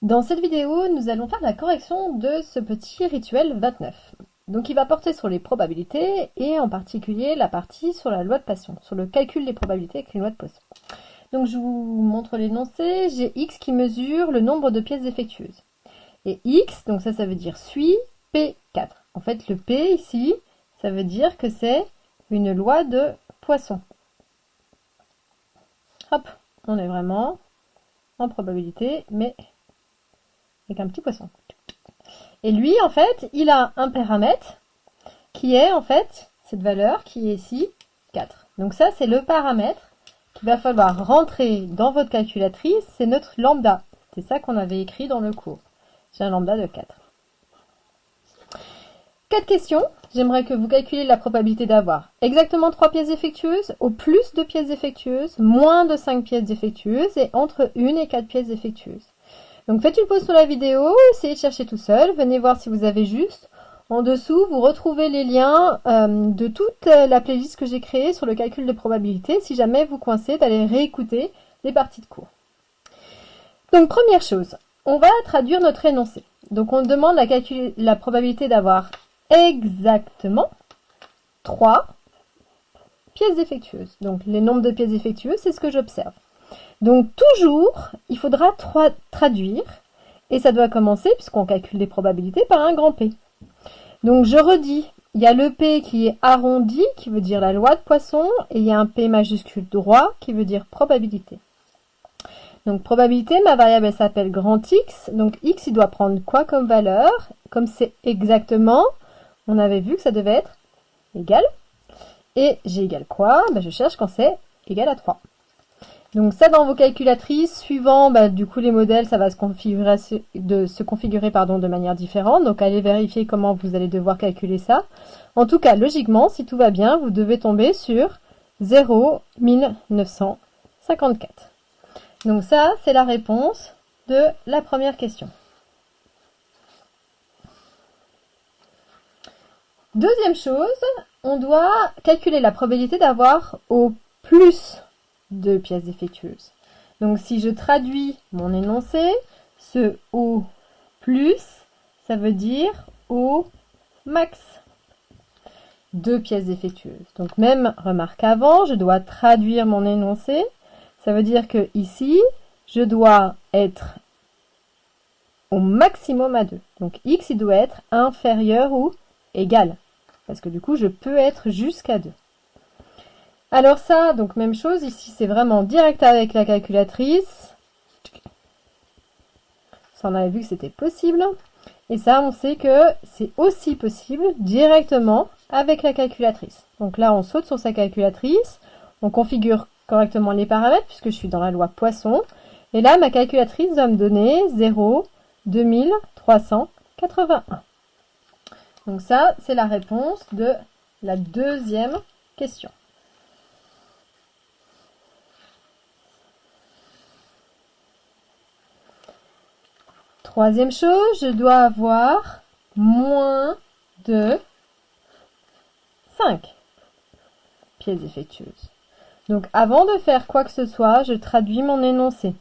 Dans cette vidéo, nous allons faire la correction de ce petit rituel 29. Donc il va porter sur les probabilités et en particulier la partie sur la loi de Poisson, sur le calcul des probabilités avec une loi de Poisson. Donc je vous montre l'énoncé, j'ai x qui mesure le nombre de pièces défectueuses. Et x, donc ça veut dire suit P4. En fait le P ici, ça veut dire que c'est une loi de Poisson. Hop, on est vraiment en probabilité, mais avec un petit poisson. Et lui, en fait, il a un paramètre qui est, en fait, cette valeur qui est ici, 4. Donc ça, c'est le paramètre qu'il va falloir rentrer dans votre calculatrice. C'est notre lambda. C'est ça qu'on avait écrit dans le cours. J'ai un lambda de 4. 4 questions. J'aimerais que vous calculiez la probabilité d'avoir exactement 3 pièces défectueuses, au plus de pièces défectueuses, moins de 5 pièces défectueuses et entre 1 et 4 pièces défectueuses. Donc faites une pause sur la vidéo, essayez de chercher tout seul, venez voir si vous avez juste. En dessous, vous retrouvez les liens de toute la playlist que j'ai créée sur le calcul de probabilité, si jamais vous coincez d'aller réécouter les parties de cours. Donc première chose, on va traduire notre énoncé. Donc on demande la probabilité d'avoir exactement 3 pièces défectueuses. Donc les nombres de pièces défectueuses, c'est ce que j'observe. Donc toujours, il faudra traduire, et ça doit commencer, puisqu'on calcule les probabilités, par un grand P. Donc je redis, il y a le P qui est arrondi, qui veut dire la loi de Poisson, et il y a un P majuscule droit, qui veut dire probabilité. Donc probabilité, ma variable elle s'appelle grand X, donc X il doit prendre quoi comme valeur? Comme c'est exactement, on avait vu que ça devait être égal. Et G égale quoi? Je cherche quand c'est égal à 3. Donc ça, dans vos calculatrices, suivant du coup les modèles, ça va se configurer, de manière différente. Donc allez vérifier comment vous allez devoir calculer ça. En tout cas, logiquement, si tout va bien, vous devez tomber sur 0,1954. Donc ça, c'est la réponse de la première question. Deuxième chose, on doit calculer la probabilité d'avoir au plus de pièces défectueuses. Donc si je traduis mon énoncé, ce au plus, ça veut dire au max. 2 pièces défectueuses. Donc même remarque avant, je dois traduire mon énoncé. Ça veut dire que ici, je dois être au maximum à 2. Donc x, il doit être inférieur ou égal. Parce que du coup, je peux être jusqu'à 2. Alors ça, donc même chose, ici c'est vraiment direct avec la calculatrice. Ça, on avait vu que c'était possible. Et ça, on sait que c'est aussi possible directement avec la calculatrice. Donc là, on saute sur sa calculatrice, on configure correctement les paramètres puisque je suis dans la loi Poisson. Et là, ma calculatrice va me donner 0,2381. Donc ça, c'est la réponse de la deuxième question. Troisième chose, je dois avoir moins de 5 pièces défectueuses. Donc avant de faire quoi que ce soit, je traduis mon énoncé.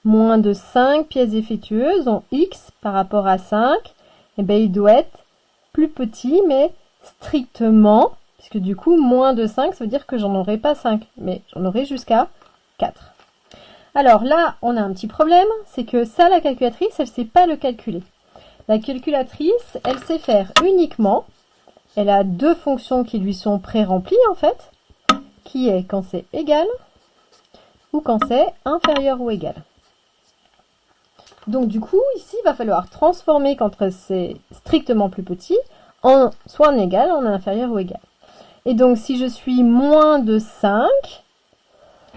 Moins de 5 pièces défectueuses en x par rapport à 5, il doit être plus petit, mais strictement, puisque du coup, moins de 5, ça veut dire que j'en aurai pas 5, mais j'en aurai jusqu'à 4. Alors là, on a un petit problème, c'est que ça, la calculatrice, elle ne sait pas le calculer. La calculatrice, elle sait faire uniquement, elle a 2 fonctions qui lui sont pré-remplies en fait, qui est quand c'est égal ou quand c'est inférieur ou égal. Donc du coup, ici, il va falloir transformer quand c'est strictement plus petit, en soit en égal, en inférieur ou égal. Et donc si je suis moins de 5,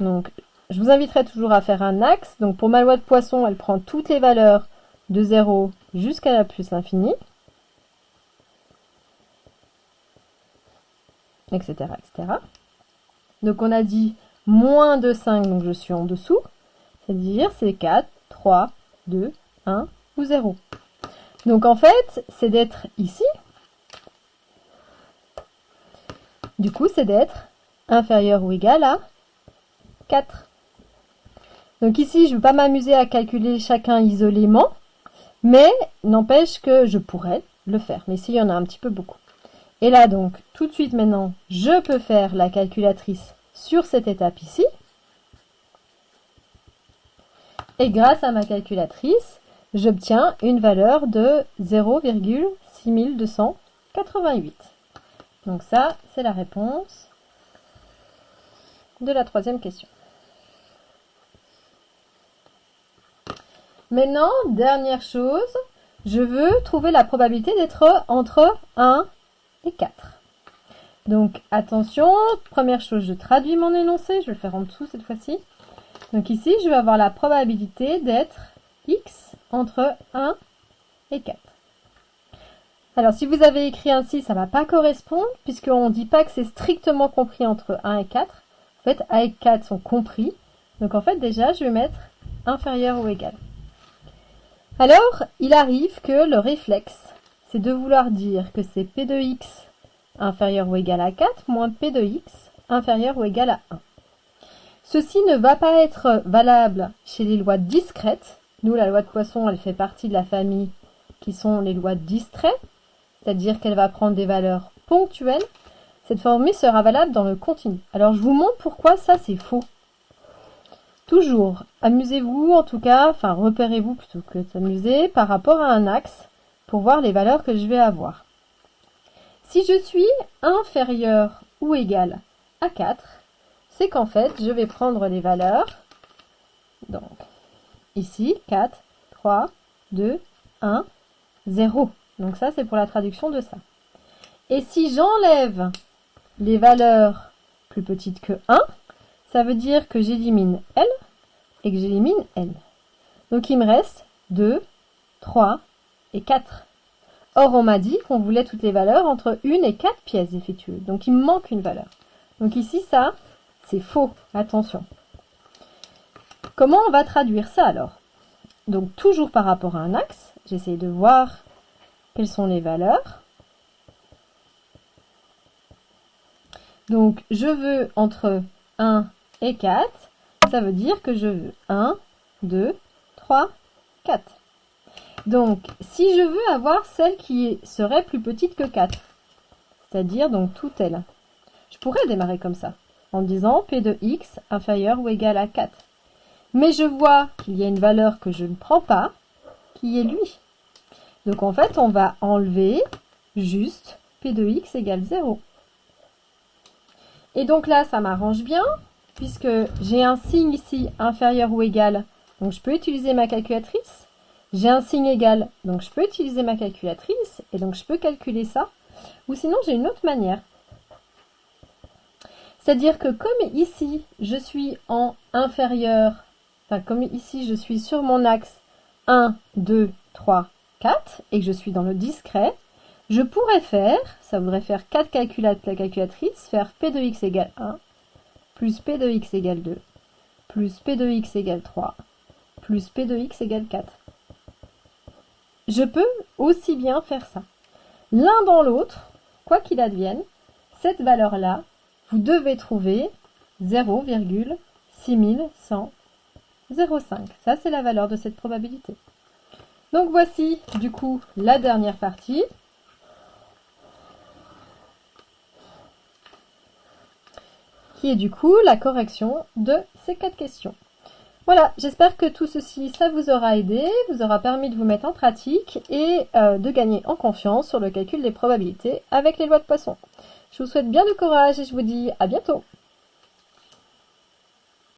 donc je vous inviterai toujours à faire un axe. Donc pour ma loi de Poisson, elle prend toutes les valeurs de 0 jusqu'à la plus l'infini, etc., etc. Donc on a dit moins de 5, donc je suis en dessous. C'est-à-dire c'est 4, 3, 2, 1 ou 0. Donc en fait, c'est d'être ici. Du coup, c'est d'être inférieur ou égal à 4. Donc ici, je ne veux pas m'amuser à calculer chacun isolément, mais n'empêche que je pourrais le faire. Mais ici, il y en a un petit peu beaucoup. Et là, donc, tout de suite maintenant, je peux faire la calculatrice sur cette étape ici. Et grâce à ma calculatrice, j'obtiens une valeur de 0,6288. Donc ça, c'est la réponse de la troisième question. Maintenant, dernière chose, je veux trouver la probabilité d'être entre 1 et 4. Donc attention, première chose, je traduis mon énoncé, je vais le faire en dessous cette fois-ci. Donc ici, je vais avoir la probabilité d'être x entre 1 et 4. Alors si vous avez écrit ainsi, ça ne va pas correspondre, puisqu'on ne dit pas que c'est strictement compris entre 1 et 4. En fait, 1 et 4 sont compris. Donc en fait, déjà, je vais mettre inférieur ou égal. Alors, il arrive que le réflexe, c'est de vouloir dire que c'est P de x inférieur ou égal à 4 moins P de x inférieur ou égal à 1. Ceci ne va pas être valable chez les lois discrètes. Nous, la loi de Poisson, elle fait partie de la famille qui sont les lois distraites, c'est-à-dire qu'elle va prendre des valeurs ponctuelles. Cette formule sera valable dans le continu. Alors, je vous montre pourquoi ça, c'est faux. Toujours, amusez-vous en tout cas, enfin repérez-vous plutôt que de s'amuser par rapport à un axe pour voir les valeurs que je vais avoir. Si je suis inférieur ou égal à 4, c'est qu'en fait, je vais prendre les valeurs, donc ici, 4, 3, 2, 1, 0. Donc ça, c'est pour la traduction de ça. Et si j'enlève les valeurs plus petites que 1, ça veut dire que j'élimine L et que j'élimine N. Donc il me reste 2, 3 et 4. Or, on m'a dit qu'on voulait toutes les valeurs entre 1 et 4 pièces défectueuses. Donc il me manque une valeur. Donc ici, ça, c'est faux. Attention. Comment on va traduire ça alors? Donc toujours par rapport à un axe, j'essaie de voir quelles sont les valeurs. Donc je veux entre 1 et 4, ça veut dire que je veux 1, 2, 3, 4. Donc, si je veux avoir celle qui serait plus petite que 4, c'est-à-dire donc tout elle, je pourrais démarrer comme ça, en disant P de x inférieur ou égal à 4. Mais je vois qu'il y a une valeur que je ne prends pas, qui est lui. Donc en fait, on va enlever juste P de x égale 0. Et donc là, ça m'arrange bien, puisque j'ai un signe ici inférieur ou égal, donc je peux utiliser ma calculatrice. J'ai un signe égal, donc je peux utiliser ma calculatrice, et donc je peux calculer ça. Ou sinon, j'ai une autre manière. C'est-à-dire que comme ici, je suis en inférieur, enfin comme ici, je suis sur mon axe 1, 2, 3, 4, et que je suis dans le discret, je pourrais faire, ça voudrait faire 4 calculatrices, la calculatrice, faire P de x égale 1, plus P de x égale 2, plus P de x égale 3, plus P de x égale 4. Je peux aussi bien faire ça. L'un dans l'autre, quoi qu'il advienne, cette valeur-là, vous devez trouver 0,6105. Ça, c'est la valeur de cette probabilité. Donc voici, du coup, la dernière partie. Qui est du coup la correction de ces 4 questions. Voilà, j'espère que tout ceci, ça vous aura aidé, vous aura permis de vous mettre en pratique et de gagner en confiance sur le calcul des probabilités avec les lois de Poisson. Je vous souhaite bien du courage et je vous dis à bientôt.